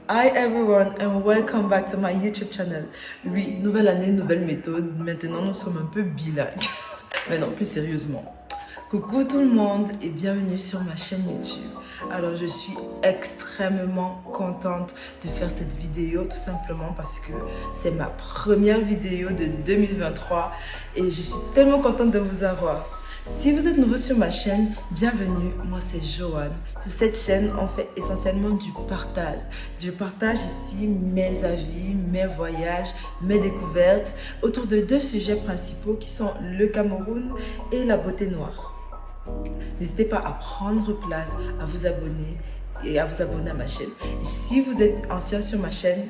Hi everyone and welcome back to my YouTube channel. Oui, nouvelle année, nouvelle méthode. Maintenant, nous sommes un peu bilingues. Mais non, plus sérieusement. Coucou tout le monde et bienvenue sur ma chaîne YouTube. Alors, je suis extrêmement contente de faire cette vidéo tout simplement parce que c'est ma première vidéo de 2023 et je suis tellement contente de vous avoir. Si vous êtes nouveau sur ma chaîne, bienvenue, moi c'est Joanne. Sur cette chaîne, on fait essentiellement du partage. Je partage ici mes avis, mes voyages, mes découvertes autour de deux sujets principaux qui sont le Cameroun et la beauté noire. N'hésitez pas à prendre place, à vous abonner et à vous abonner à ma chaîne. Et si vous êtes ancien sur ma chaîne,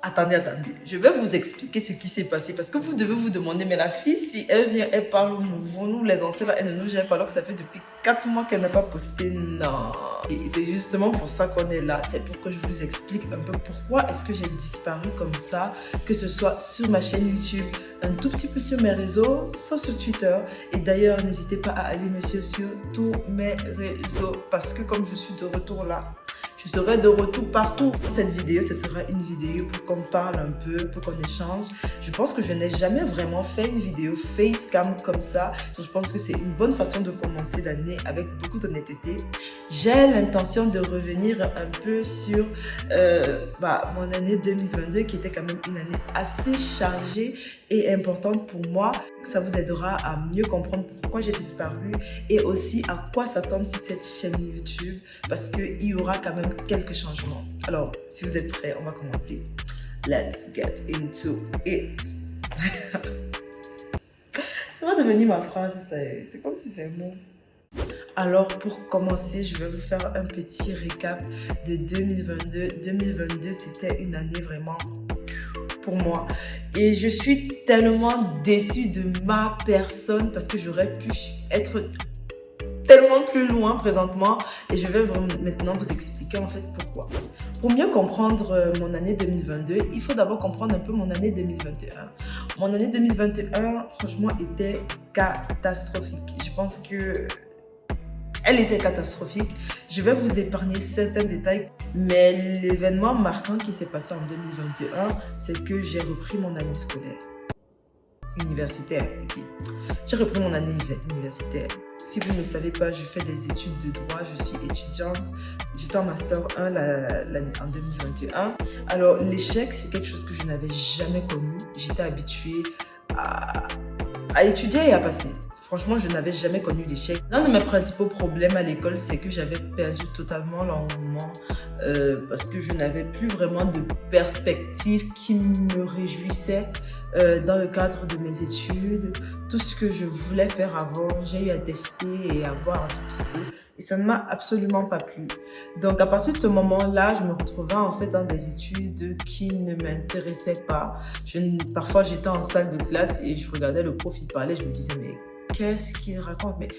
attendez, je vais vous expliquer ce qui s'est passé parce que vous devez vous demander, mais la fille, si elle vient, elle parle au nouveau, nous les anciens, là, elle ne nous gère pas alors que ça fait depuis 4 mois qu'elle n'a pas posté. Non. Et c'est justement pour ça qu'on est là. C'est pour que je vous explique un peu pourquoi est-ce que j'ai disparu comme ça, que ce soit sur ma chaîne YouTube, un tout petit peu sur mes réseaux, sauf sur Twitter. Et d'ailleurs, n'hésitez pas à aller me suivre sur tous mes réseaux parce que comme je suis de retour là, je serai de retour partout. Cette vidéo, ce sera une vidéo pour qu'on parle un peu, pour qu'on échange. Je pense que je n'ai jamais vraiment fait une vidéo facecam comme ça. Donc, je pense que c'est une bonne façon de commencer l'année avec beaucoup d'honnêteté. J'ai l'intention de revenir un peu sur mon année 2022 qui était quand même une année assez chargée et importante pour moi. Ça vous aidera à mieux comprendre pourquoi j'ai disparu et aussi à quoi s'attendre sur cette chaîne YouTube parce qu'il y aura quand même quelques changements. Alors, si vous êtes prêts, on va commencer. Let's get into it. Ça va devenir ma phrase, c'est comme si c'est un mot. Alors, pour commencer, je vais vous faire un petit récap de 2022. 2022, c'était une année vraiment pour moi. Et je suis tellement déçue de ma personne parce que j'aurais pu être tellement plus loin présentement et je vais maintenant vous expliquer en fait pourquoi. Pour mieux comprendre mon année 2022, il faut d'abord comprendre un peu mon année 2021. Mon année 2021, franchement, était catastrophique. Je pense que elle était catastrophique. Je vais vous épargner certains détails, mais l'événement marquant qui s'est passé en 2021, c'est que j'ai repris mon année scolaire universitaire. Okay. J'ai repris mon année universitaire. Si vous ne le savez pas, je fais des études de droit, je suis étudiante. J'étais en master 1 en 2021. Alors, l'échec, c'est quelque chose que je n'avais jamais connu. J'étais habituée à étudier et à passer. Franchement, je n'avais jamais connu l'échec. L'un de mes principaux problèmes à l'école, c'est que j'avais perdu totalement l'engouement parce que je n'avais plus vraiment de perspective qui me réjouissait dans le cadre de mes études. Tout ce que je voulais faire avant, j'ai eu à tester et à voir un tout petit peu. Et ça ne m'a absolument pas plu. Donc, à partir de ce moment-là, je me retrouvais en fait dans des études qui ne m'intéressaient pas. Parfois, j'étais en salle de classe et je regardais le prof, il parlait, je me disais, mais qu'est-ce qu'il raconte? Mais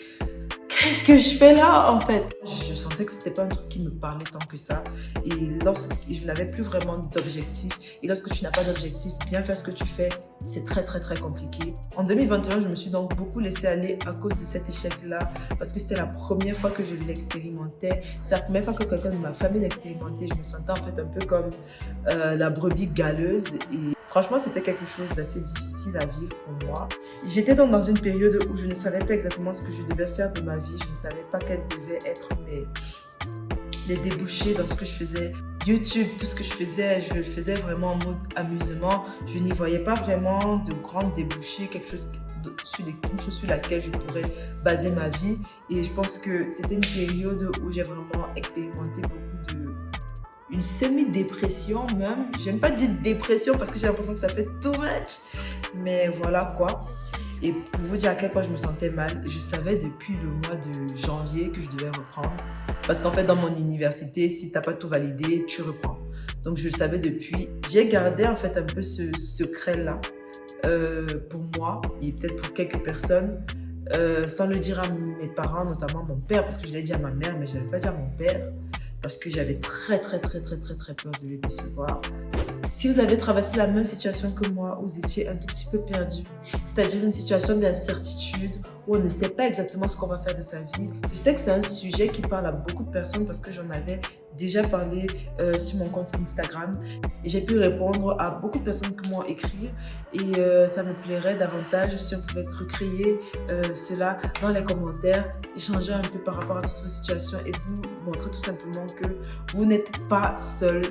qu'est-ce que je fais là en fait? Je sentais que c'était pas un truc qui me parlait tant que ça. Et je n'avais plus vraiment d'objectif. Et lorsque tu n'as pas d'objectif, bien faire ce que tu fais, c'est très compliqué. En 2021, je me suis donc beaucoup laissée aller à cause de cet échec-là. Parce que c'était la première fois que je l'expérimentais. C'est la première fois que quelqu'un de ma famille l'expérimentait. Je me sentais en fait un peu comme la brebis galeuse. Et franchement, c'était quelque chose d'assez difficile à vivre pour moi. J'étais donc dans une période où je ne savais pas exactement ce que je devais faire de ma vie. Je ne savais pas quels devaient être les débouchés dans ce que je faisais. YouTube, tout ce que je je le faisais vraiment en mode amusement. Je n'y voyais pas vraiment de grands débouchés, quelque chose sur laquelle je pourrais baser ma vie. Et je pense que c'était une période où j'ai vraiment expérimenté une semi-dépression même. J'aime pas dire dépression parce que j'ai l'impression que ça fait too much. Mais voilà quoi. Et pour vous dire à quel point je me sentais mal, je savais depuis le mois de janvier que je devais reprendre. Parce qu'en fait, dans mon université, si tu n'as pas tout validé, tu reprends. Donc, je le savais depuis. J'ai gardé en fait un peu ce secret-là pour moi et peut-être pour quelques personnes, sans le dire à mes parents, notamment mon père, parce que je l'ai dit à ma mère, mais je n'allais pas dire à mon père, parce que j'avais très peur de le décevoir. Si vous avez traversé la même situation que moi, vous étiez un tout petit peu perdu, c'est-à-dire une situation d'incertitude où on ne sait pas exactement ce qu'on va faire de sa vie. Je sais que c'est un sujet qui parle à beaucoup de personnes parce que j'en avais déjà parlé sur mon compte Instagram et j'ai pu répondre à beaucoup de personnes qui m'ont écrit et ça me plairait davantage si on pouvait recréer cela dans les commentaires, échanger un peu par rapport à toute votre situation et vous montrer tout simplement que vous n'êtes pas seul.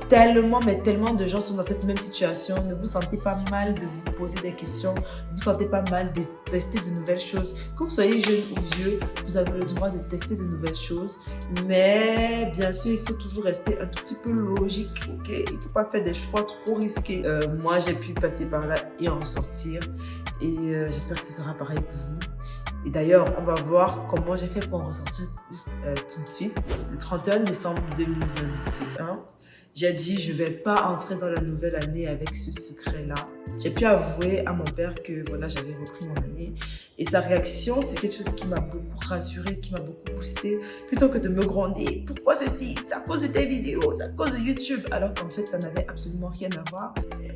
Tellement, mais tellement de gens sont dans cette même situation. Ne vous sentez pas mal de vous poser des questions. Ne vous sentez pas mal de tester de nouvelles choses. Que vous soyez jeune ou vieux, vous avez le droit de tester de nouvelles choses. Mais bien sûr, il faut toujours rester un tout petit peu logique. Okay? Il ne faut pas faire des choix trop risqués. Moi, j'ai pu passer par là et en ressortir. Et j'espère que ce sera pareil pour vous. Et d'ailleurs, on va voir comment j'ai fait pour en ressortir tout de suite. Le 31 décembre 2021, j'ai dit, je ne vais pas entrer dans la nouvelle année avec ce secret-là. J'ai pu avouer à mon père que voilà, j'avais repris mon année. Et sa réaction, c'est quelque chose qui m'a beaucoup rassurée, qui m'a beaucoup boostée. Plutôt que de me gronder, pourquoi ceci? C'est à cause de tes vidéos, c'est à cause de YouTube. Alors qu'en fait, ça n'avait absolument rien à voir.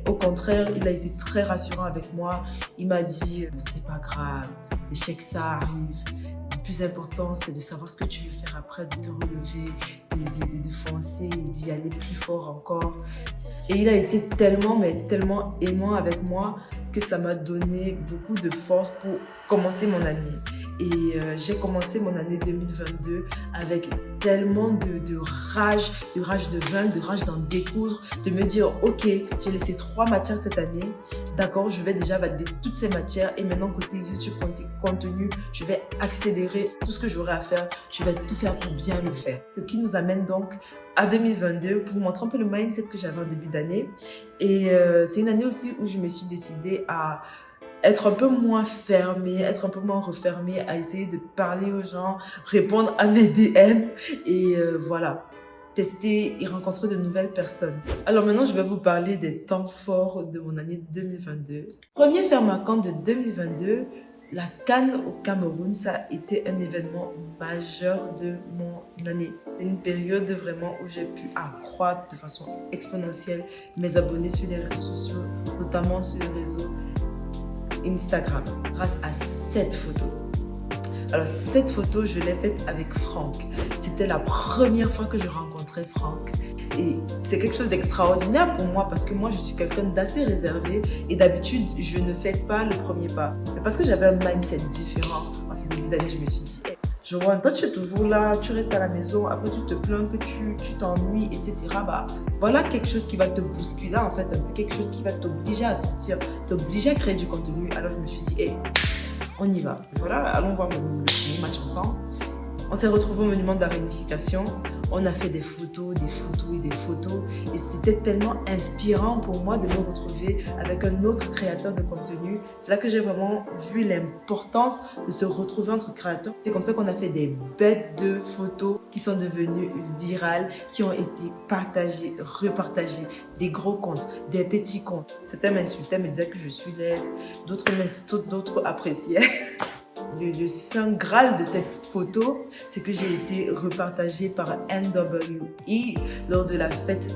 Au contraire, il a été très rassurant avec moi. Il m'a dit, c'est pas grave, l'échec, ça arrive. Le plus important, c'est de savoir ce que tu veux faire après, de te relever, de foncer, d'y aller plus fort encore. Et il a été tellement, mais tellement aimant avec moi que ça m'a donné beaucoup de force pour commencer mon année. Et j'ai commencé mon année 2022 avec tellement de rage de vaincre, de rage d'en découdre, de me dire, ok, j'ai laissé 3 matières cette année, d'accord, je vais déjà valider toutes ces matières et maintenant côté YouTube contenu, je vais accélérer tout ce que j'aurai à faire, je vais tout faire pour bien le faire. Ce qui nous amène donc à 2022 pour vous montrer un peu le mindset que j'avais en début d'année. Et c'est une année aussi où je me suis décidée à être un peu moins fermée, être un peu moins refermée, à essayer de parler aux gens, répondre à mes DM et voilà, tester et rencontrer de nouvelles personnes. Alors maintenant, je vais vous parler des temps forts de mon année 2022. Premier fait marquant de 2022, la CAN au Cameroun, ça a été un événement majeur de mon année. C'est une période vraiment où j'ai pu accroître de façon exponentielle mes abonnés sur les réseaux sociaux, notamment sur le réseau Instagram, grâce à cette photo. Alors cette photo, je l'ai faite avec Franck. C'était la première fois que je rencontrais Franck. Et c'est quelque chose d'extraordinaire pour moi parce que moi, je suis quelqu'un d'assez réservé et d'habitude, je ne fais pas le premier pas. Mais parce que j'avais un mindset différent, en ces début d'année, je me suis dit, hey, Joanne, toi, tu es toujours là, tu restes à la maison, après tu te plains que tu t'ennuies, etc. Bah, voilà quelque chose qui va te bousculer, en fait, un peu quelque chose qui va t'obliger à sortir, t'obliger à créer du contenu. Alors, je me suis dit, hey, on y va. Voilà, allons voir le premier match ensemble. On s'est retrouvés au monument de la réunification. On a fait des photos et des photos. Et c'était tellement inspirant pour moi de me retrouver avec un autre créateur de contenu. C'est là que j'ai vraiment vu l'importance de se retrouver entre créateurs. C'est comme ça qu'on a fait des bêtes de photos qui sont devenues virales, qui ont été partagées, repartagées. Des gros comptes, des petits comptes. Certains m'insultaient, me disaient que je suis laide. D'autres m'insultaient, d'autres appréciaient. Le saint graal de cette photo, c'est que j'ai été repartagée par NWE lors de la fête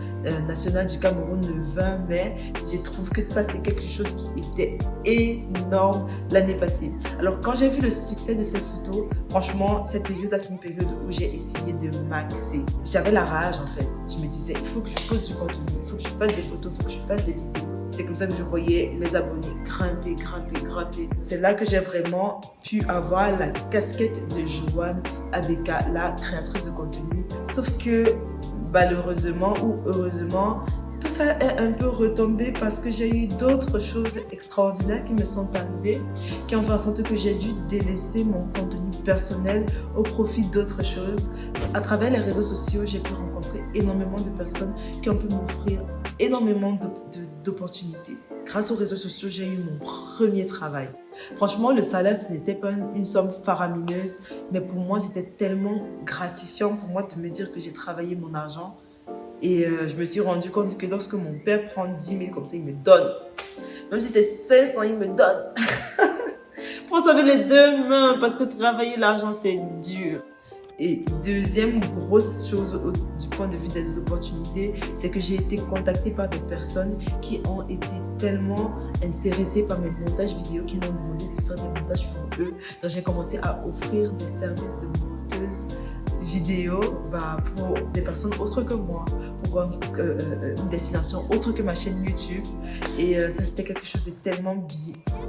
nationale du Cameroun le 20 mai. Je trouve que ça, c'est quelque chose qui était énorme l'année passée. Alors, quand j'ai vu le succès de cette photo, franchement, cette période-là, c'est une période où j'ai essayé de maxer. J'avais la rage, en fait. Je me disais, il faut que je pose du contenu, il faut que je fasse des photos, il faut que je fasse des vidéos. C'est comme ça que je voyais mes abonnés grimper. C'est là que j'ai vraiment pu avoir la casquette de Joanne Abeka, la créatrice de contenu. Sauf que malheureusement ou heureusement, tout ça est un peu retombé parce que j'ai eu d'autres choses extraordinaires qui me sont arrivées, qui ont fait en sorte que j'ai dû délaisser mon contenu personnel au profit d'autres choses. À travers les réseaux sociaux, j'ai pu rencontrer énormément de personnes qui ont pu m'offrir énormément d'opportunités. Grâce aux réseaux sociaux, j'ai eu mon premier travail. Franchement, le salaire, ce n'était pas une somme faramineuse, mais pour moi, c'était tellement gratifiant pour moi de me dire que j'ai travaillé mon argent. Et je me suis rendu compte que lorsque mon père prend 10 000 comme ça, il me donne. Même si c'est 500, il me donne. Prends ça avec les deux mains parce que travailler l'argent, c'est dur. Et deuxième grosse chose du point de vue des opportunités, c'est que j'ai été contactée par des personnes qui ont été tellement intéressées par mes montages vidéo qu'ils m'ont demandé de faire des montages pour eux. Donc j'ai commencé à offrir des services de monteuse vidéo pour des personnes autres que moi, pour une destination autre que ma chaîne YouTube. Et ça, c'était quelque chose de tellement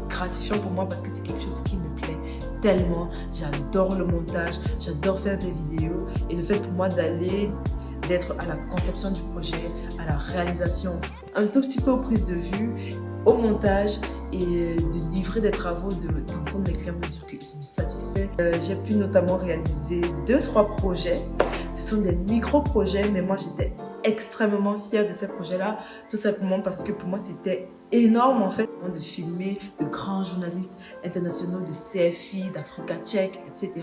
gratifiant pour moi parce que c'est quelque chose qui me plaît tellement. J'adore le montage, j'adore faire des vidéos. Et le fait pour moi d'être à la conception du projet, à la réalisation, un tout petit peu aux prises de vue, au montage et de livrer des travaux, d'entendre mes clients me dire qu'ils sont satisfaits. J'ai pu notamment réaliser 2-3 projets. Ce sont des micro-projets, mais moi j'étais extrêmement fière de ces projets-là, tout simplement parce que pour moi c'était énorme en fait de filmer de grands journalistes internationaux de CFI, d'Africa Tchèque, etc.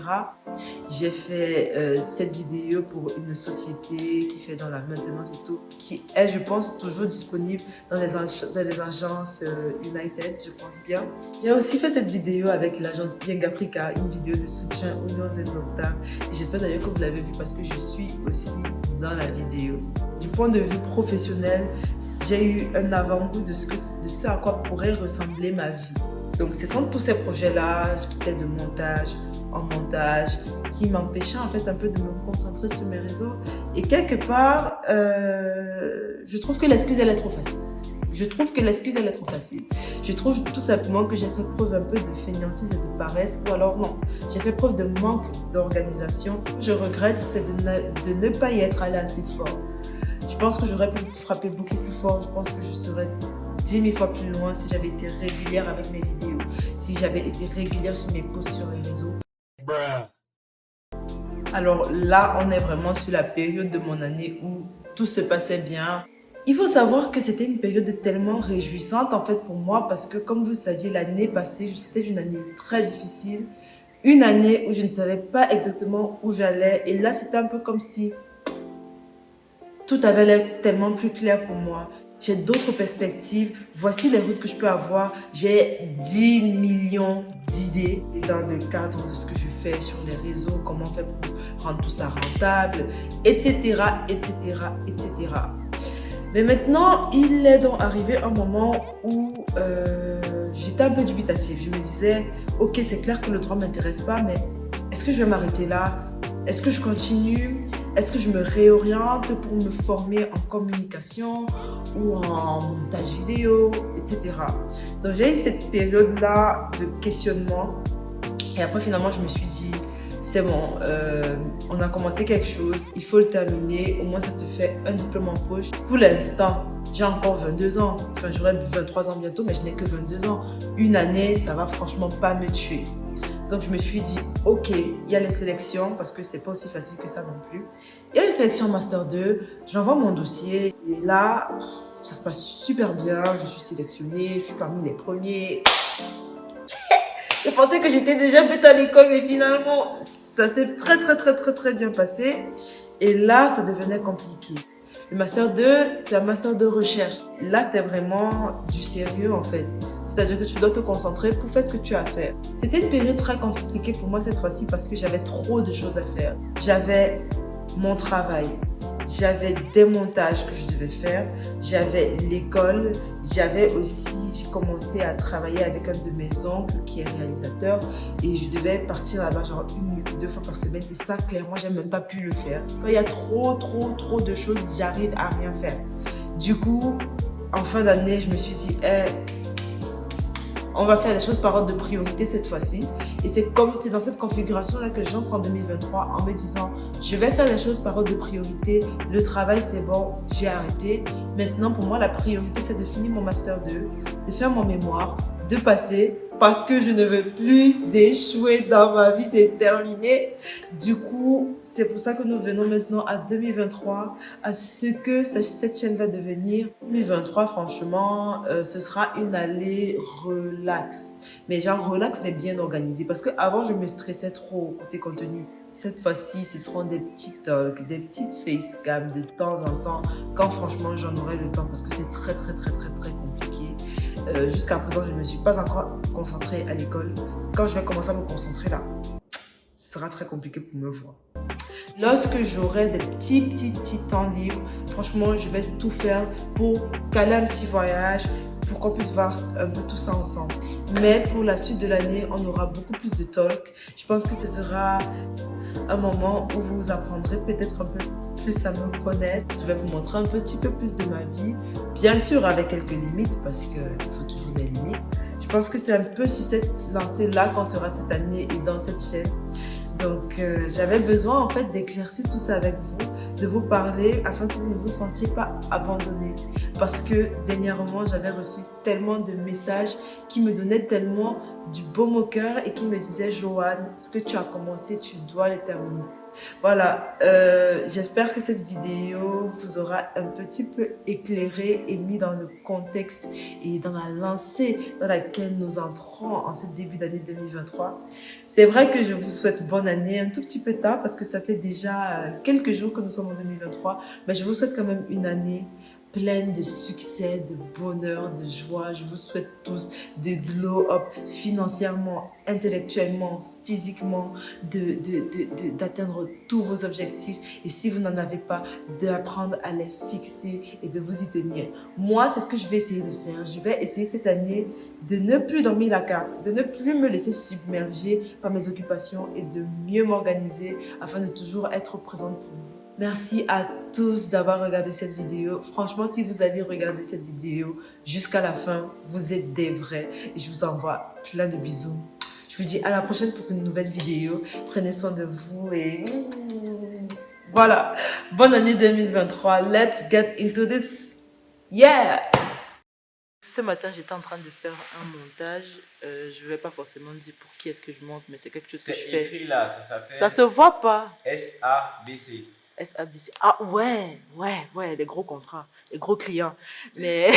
J'ai fait cette vidéo pour une société qui fait dans la maintenance et tout, qui est, je pense, toujours disponible dans les agences United, je pense bien. J'ai aussi fait cette vidéo avec l'agence Young Africa, une vidéo de soutien aux Lions indomptables. Et j'espère d'ailleurs que vous l'avez vu parce que je suis aussi dans la vidéo. Du point de vue professionnel, j'ai eu un avant-goût de ce à quoi pourrait ressembler ma vie. Donc ce sont tous ces projets-là qui étaient de montage, en montage, qui m'empêchaient en fait un peu de me concentrer sur mes réseaux. Et quelque part, je trouve que l'excuse elle est trop facile. Je trouve tout simplement que j'ai fait preuve un peu de fainéantise et de paresse, ou alors non, j'ai fait preuve de manque d'organisation. Je regrette, c'est de ne pas y être allé assez fort. Je pense que j'aurais pu frapper beaucoup plus fort. Je pense que je serais 10 000 fois plus loin si j'avais été régulière avec mes vidéos, si j'avais été régulière sur mes posts sur les réseaux. Alors là, on est vraiment sur la période de mon année où tout se passait bien. Il faut savoir que c'était une période tellement réjouissante en fait pour moi parce que comme vous le saviez, l'année passée, c'était une année très difficile. Une année où je ne savais pas exactement où j'allais et là, c'était un peu comme si tout avait l'air tellement plus clair pour moi. J'ai d'autres perspectives. Voici les routes que je peux avoir. J'ai 10 millions d'idées dans le cadre de ce que je fais sur les réseaux, comment faire pour rendre tout ça rentable, etc., etc., etc. Mais maintenant, il est donc arrivé un moment où j'étais un peu dubitative. Je me disais, ok, c'est clair que le droit ne m'intéresse pas, mais est-ce que je vais m'arrêter là? Est-ce que je continue? Est-ce que je me réoriente pour me former en communication ou en montage vidéo, etc. Donc j'ai eu cette période-là de questionnement et après finalement je me suis dit, c'est bon, on a commencé quelque chose, il faut le terminer, au moins ça te fait un diplôme en poche. Pour l'instant, j'ai encore 22 ans, enfin j'aurai 23 ans bientôt, mais je n'ai que 22 ans. Une année, ça va franchement pas me tuer. Donc je me suis dit, ok, il y a les sélections, parce que c'est pas aussi facile que ça non plus. Il y a les sélections Master 2, j'envoie mon dossier, et là, ça se passe super bien, je suis sélectionnée, je suis parmi les premiers. Je pensais que j'étais déjà bête à l'école, mais finalement, ça s'est très bien passé. Et là, ça devenait compliqué. Le Master 2, c'est un Master de recherche. Là, c'est vraiment du sérieux en fait. C'est-à-dire que tu dois te concentrer pour faire ce que tu as à faire. C'était une période très compliquée pour moi cette fois-ci parce que j'avais trop de choses à faire. J'avais mon travail, j'avais des montages que je devais faire, j'avais l'école, j'avais aussi, j'ai commencé à travailler avec un de mes oncles qui est réalisateur et je devais partir là-bas genre 1 ou 2 fois par semaine et ça clairement j'ai même pas pu le faire. Quand il y a trop de choses, j'arrive à rien faire. Du coup, en fin d'année, je me suis dit, on va faire les choses par ordre de priorité cette fois-ci. Et c'est comme c'est dans cette configuration-là que j'entre en 2023 en me disant, je vais faire les choses par ordre de priorité. Le travail, c'est bon, j'ai arrêté. Maintenant, pour moi, la priorité, c'est de finir mon Master 2, de faire mon mémoire, de passer parce que je ne veux plus échouer dans ma vie, c'est terminé. Du coup, c'est pour ça que nous venons maintenant à 2023, à ce que cette chaîne va devenir. 2023, franchement, ce sera une année relax. Mais genre relax, mais bien organisée. Parce qu'avant, je me stressais trop côté contenu. Cette fois-ci, ce seront des petits talks, des petites facecam de temps en temps, quand franchement, j'en aurai le temps parce que c'est très compliqué. Jusqu'à présent, je ne me suis pas encore concentrée à l'école. Quand je vais commencer à me concentrer là, ce sera très compliqué pour me voir. Lorsque j'aurai des petits temps libres, franchement, je vais tout faire pour caler un petit voyage, pour qu'on puisse voir un peu tout ça ensemble. Mais pour la suite de l'année, on aura beaucoup plus de talk. Je pense que ce sera un moment où vous apprendrez peut-être un peu plus à me connaître. Je vais vous montrer un petit peu plus de ma vie, bien sûr avec quelques limites, parce qu'il faut toujours des limites. Je pense que c'est un peu sur cette lancée-là qu'on sera cette année et dans cette chaîne. Donc, j'avais besoin en fait d'éclaircir tout ça avec vous, de vous parler afin que vous ne vous sentiez pas abandonné. Parce que dernièrement, j'avais reçu tellement de messages qui me donnaient tellement du baume au cœur et qui me disaient: Joanne, ce que tu as commencé, tu dois le terminer. Voilà, j'espère que cette vidéo vous aura un petit peu éclairé et mis dans le contexte et dans la lancée dans laquelle nous entrons en ce début d'année 2023. C'est vrai que je vous souhaite bonne année, un tout petit peu tard parce que ça fait déjà quelques jours que nous sommes en 2023, mais je vous souhaite quand même une année pleine de succès, de bonheur, de joie. Je vous souhaite tous de glow up financièrement, intellectuellement, physiquement, d'atteindre tous vos objectifs. Et si vous n'en avez pas, d'apprendre à les fixer et de vous y tenir. Moi, c'est ce que je vais essayer de faire. Je vais essayer cette année de ne plus dormir la carte, de ne plus me laisser submerger par mes occupations et de mieux m'organiser afin de toujours être présente pour vous. Merci à tous d'avoir regardé cette vidéo. Franchement, si vous avez regardé cette vidéo jusqu'à la fin, vous êtes des vrais. Et je vous envoie plein de bisous. Je vous dis à la prochaine pour une nouvelle vidéo. Prenez soin de vous et voilà. Bonne année 2023. Let's get into this. Yeah! Ce matin, j'étais en train de faire un montage. Je ne vais pas forcément dire pour qui est-ce que je monte, mais c'est quelque chose que je fais. C'est écrit là, ça s'appelle... Ça se voit pas. SABC. SABC. Ah ouais, des gros contrats, des gros clients. Mais